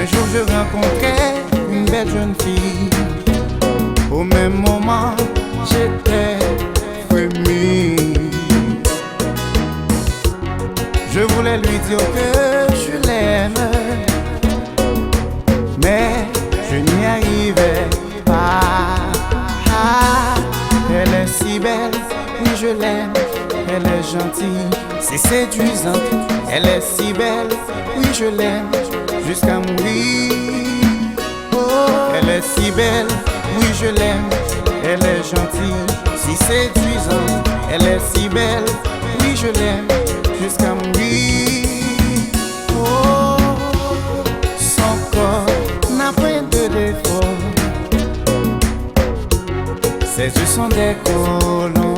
Un jour je rencontrais une belle jeune fille. Au même moment, j'étais frémi. Je voulais lui dire que je l'aime, mais je n'y arrivais pas. Elle est si belle, oui je l'aime. Elle est gentille, c'est séduisant. Elle est si belle, oui je l'aime, jusqu'à mourir. Oh, elle est si belle, oui je l'aime. Elle est gentille, si séduisante. Elle est si belle, oui je l'aime, jusqu'à mourir. Oh, son corps n'a point de défaut. Ses yeux sont des colons.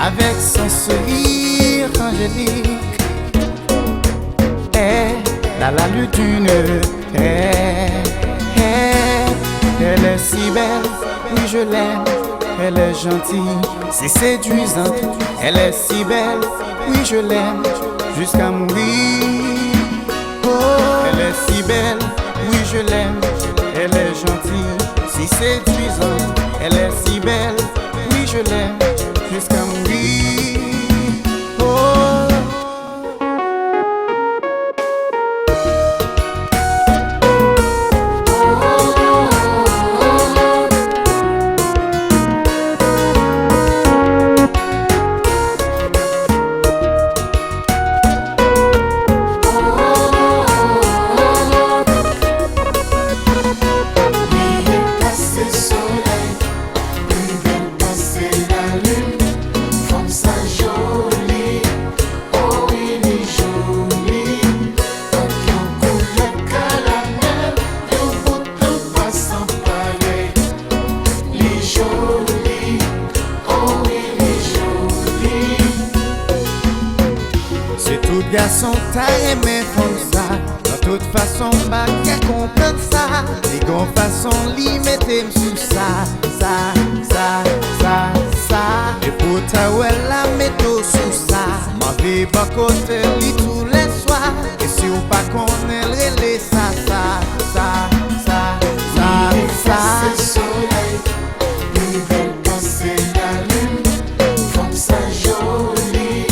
Avec son sourire angélique, elle a l'allure d'une reine. Elle est si belle, oui je l'aime. Elle est gentille, c'est séduisante. Elle est si belle, oui je l'aime, jusqu'à mourir. Oh, elle est si belle, oui je l'aime. Elle est gentille, si séduisante. Elle est si belle, oui je l'aime, jusqu'à mourir. Oh, tout garçon t'a aimé comme ça. De toute façon, bah qu'à comprendre ça. Les grands façons li mettez sous ça. Et pour ta ouais la métaux sous ça. Ma vie pas côté li tous les soirs. Et si ou pas qu'on est relé ça. C'est soleil, plus belle quand c'est la lune. Comme ça jolie.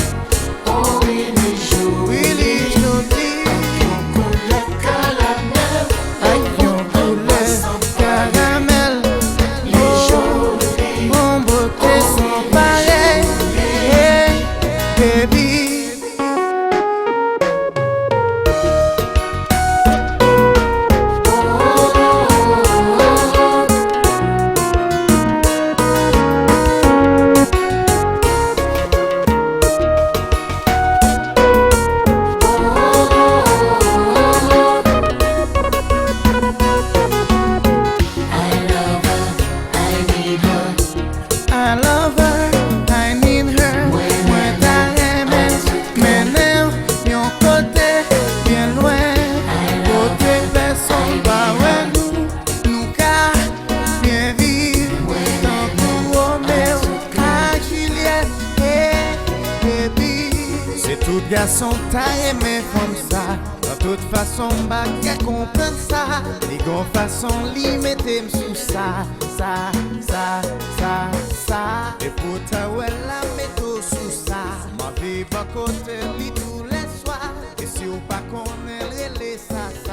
Tout garçon t'a aimé comme ça. De toute façon, bah qu'à comprendre ça. Les grands façons li mettez sous ça. Et pour ta ouais la métaux sous ça. Ma vie pas côté li tous les soirs. Et si ou pas qu'on est relé ça.